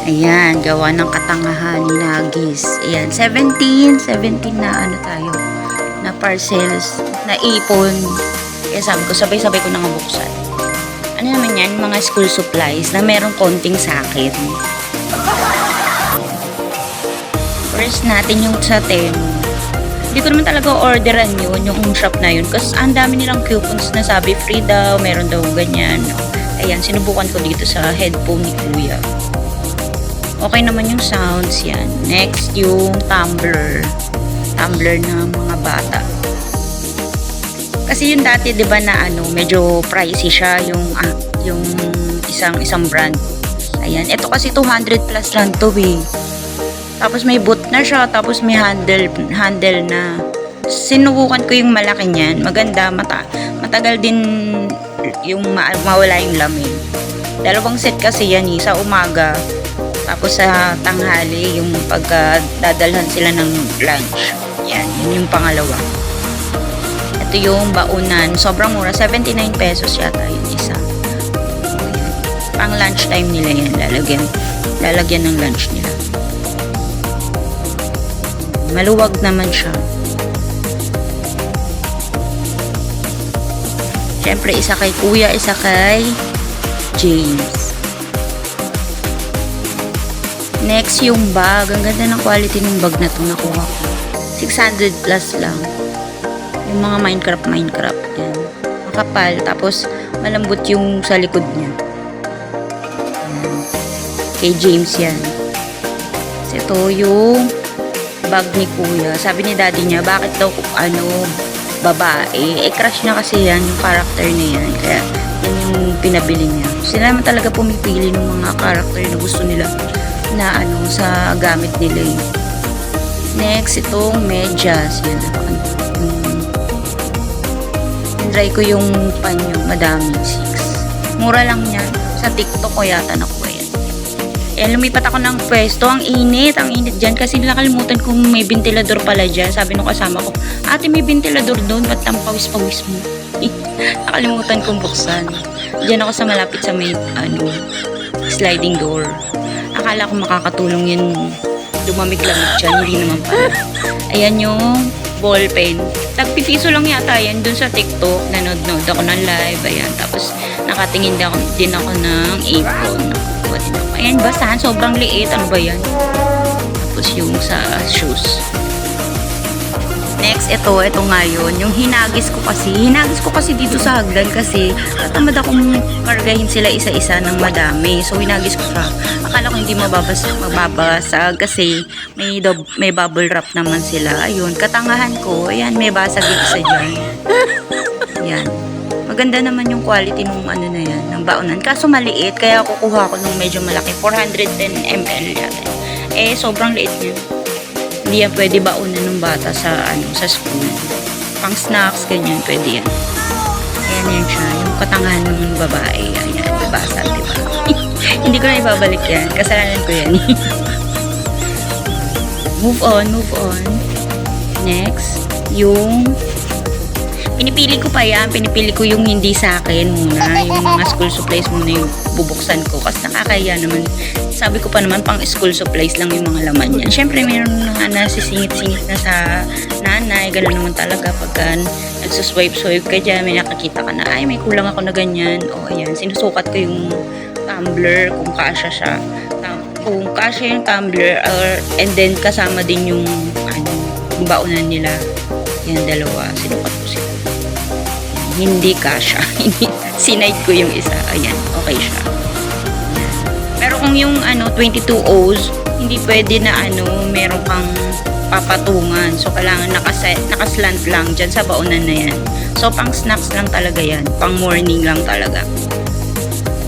Ayan, gawa ng katangahan ni Nagis. Ayan, 17 na ano tayo, na parcels, na ipon. Kaya sabi ko, sabay-sabay ko nang buksan. Ano naman yan, mga school supplies na merong konting sakit. First natin yung sa Temu. Hindi ko naman talaga orderan yun, yung shop na yun. Kasi ang dami nilang coupons na sabi free daw, meron daw ganyan. Ayan, sinubukan ko dito sa headphone ni Kuya. Okay naman yung sounds yan. Next, yung tumbler. Tumbler ng mga bata. Kasi yung dati, di ba na ano, medyo pricey siya yung isang brand. Ayan, ito kasi 200 plus lang to eh. Tapos may boot na siya, tapos may handle na. Sinubukan ko yung malaki niyan. Maganda, matagal din yung mawala yung lamig. Dalawang set kasi yan eh, sa umaga. Tapos sa tanghali, yung pagdadalhan sila ng lunch. Yan, yun yung pangalawa. Ito yung baunan. Sobrang mura, 79 pesos yata yung isa. Pang lunch time nila yan, lalagyan ng lunch nila. Maluwag naman siya. Siyempre, isa kay Kuya, isa kay James. Next, yung bag. Ang ganda ng quality ng bag na ito nakuha ko. 600 plus lang. Yung mga Minecraft. Yan. Makapal. Tapos, malambot yung sa likod niya. Yan. Kay James yan. So, ito yung bag ni Kuya. Sabi ni daddy niya, bakit daw babae? Crush niya kasi yan, yung character niya yan. Kaya, yan yung pinabili niya. Sila naman talaga pumipili ng mga character na gusto nila na sa gamit nila eh. Next, itong medyas. Yan. Try ko yung panyo, madami. 6. Mura lang yan. Sa TikTok ko yata nakuha yan. Lumipat ako ng pwesto. Ang init dyan. Kasi nakalimutan kong may ventilador pala dyan. Sabi nung kasama ko, ate may ventilador doon. Ba't ang pawis-pawis mo? Nakalimutan kong buksan. Diyan ako sa malapit sa may sliding door. Akala ko makakatulong yun lumamig-lamig dyan. Hindi naman pala. Ayan yung ball pen. Tagpipiso lang yata yan dun sa TikTok. Nanood ako ng live. Ayan. Tapos nakatingin din ako ng apron. Nakuha din ako. Ayan, basahan. Sobrang liit. Ano ba yan? Tapos yung sa shoes. Next, ito nga yun. Yung hinagis ko kasi dito sa hagdan kasi tamad akong kargahin sila isa-isa ng madami. So, hinagis ko siya. Akala ko hindi mababasag kasi may bubble wrap naman sila. Ayun, katangahan ko. Ayan, may basag yung isa dyan. Ayan. Maganda naman yung quality nung na yan, ng baonan. Kaso maliit, kaya kukuha ko nung medyo malaki. 410 ml yata. Sobrang liit niya. Hindi yan pwede baunan ng bata sa school. Pang snacks, ganyan, pwede yan. Ayan yan siya. Yung katangahan ng babae. Ayan, babasa, diba? Hindi ko na ibabalik yan. Kasalanan ko yan. Move on. Next, yung pinipili ko pa yan. Pinipili ko yung hindi sa akin muna. Yung mga school supplies muna yung bubuksan ko. Kasi nakakaya naman. Sabi ko pa naman, pang school supplies lang yung mga laman yan. Siyempre, mayroon na nasisingit-singit na sa nanay. Ganun naman talaga pagka nagsuswipe-swipe ka dyan, may nakakita ka na, ay, may kulang ako na ganyan. O, ayan, sinusukat ko yung tumbler kung kasya siya. Kung kasya yung tumbler, and then kasama din yung baunan nila. Yan, dalawa. Sinukat ko sila. Hindi kasya. Sinide ko yung isa. Ayan, okay siya. Pero kung yung 22 O's, hindi pwede na meron kang papatungan. So, kailangan nakaslant lang dyan sa baunan na yan. So, pang snacks lang talaga yan. Pang morning lang talaga.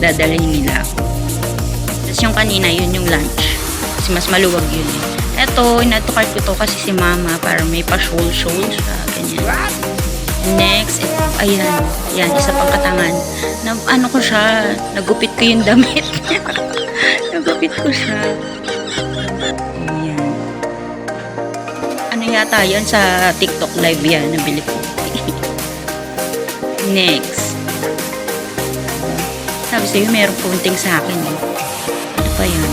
Dadalhin nila. Tapos yung kanina, yun yung lunch. Kasi mas maluwag yun eh. Eto, inatukar ko to kasi si mama para may pa-shoal siya. Ganyan. Next, ayan. Yan, isa pang katangan. Ko siya, nagupit ko yung damit niya. Nagupit ko siya. Ayan. Yata yan sa TikTok live yan, nabili ko. Next. Sabi sa'yo, meron punting sa akin eh. Ano pa yan?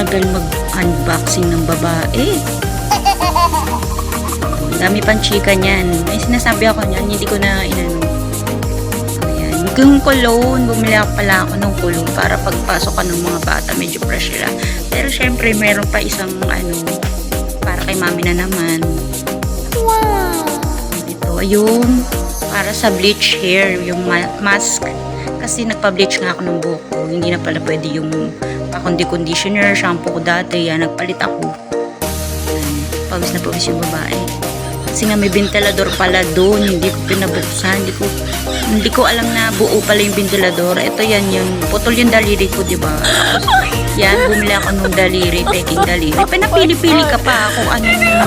tagal mag-unboxing ng babae. Dami pang chika niyan. May sinasabi ako niyan, hindi ko na inano. Ayan. Yung cologne, bumili pala ako ng cologne para pagpasok ka ng mga bata, medyo fresh sila. Pero syempre, meron pa isang para kay mami na naman. Wow! Ito, yung para sa bleach hair, yung mask. Kasi nagpa-bleach nga ako ng buhok ko. Hindi na pala pwede yung conditioner, shampoo ko dati. Yan, nagpalit ako. Pawis na pawis yung babae. Kasi nga may ventilador pala doon, hindi ko pinabuksan, hindi ko alam na buo pala yung ventilador. Ito yan, yung putol yung daliri ko, di ba? Tapos, yan, bumili ako ng daliri, peking daliri. Pinapili-pili ka pa kung ano yung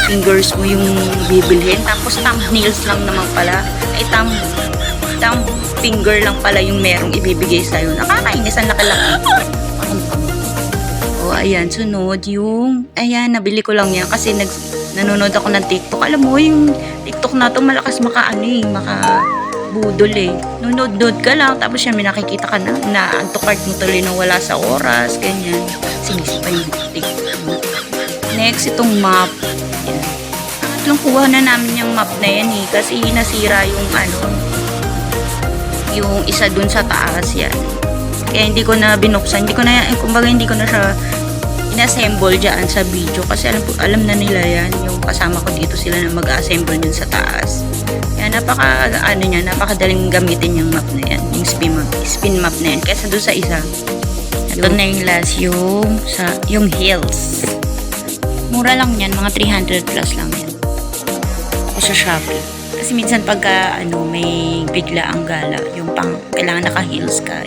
fingers mo yung bibilhin. Tapos thumbnails lang naman pala. Ay, thumb finger lang pala yung merong ibibigay sa'yo. Nakakainis, ang laki-laki. O, ayan, sunod yung, ayan, nabili ko lang yan kasi nanonood ako ng TikTok. Alam mo, yung TikTok na to malakas makabudol eh. Nunod-nod ka lang, tapos yan, may nakikita ka na antokart mo tuloy nang wala sa oras, ganyan. Sinisi pa yung TikTok mo. Next, itong map. Ayan. Pangatlong kuha na namin yung map na yan eh, kasi nasira yung isa dun sa taas yan. Kaya hindi ko na binuksan, kumbaga hindi ko na siya inassemble dyan sa video kasi alam na nila yan, yung kasama ko dito sila na mag-assemble yun sa taas. Kaya napakadaling gamitin yung map na yan, yung spin map na yan, kaysa doon sa isa. Ito na yung last, yung heels. Mura lang yan, mga 300 plus lang yan. Ako sa Shopee. Kasi minsan pagka may bigla ang gala, yung kailangan naka-heels ka.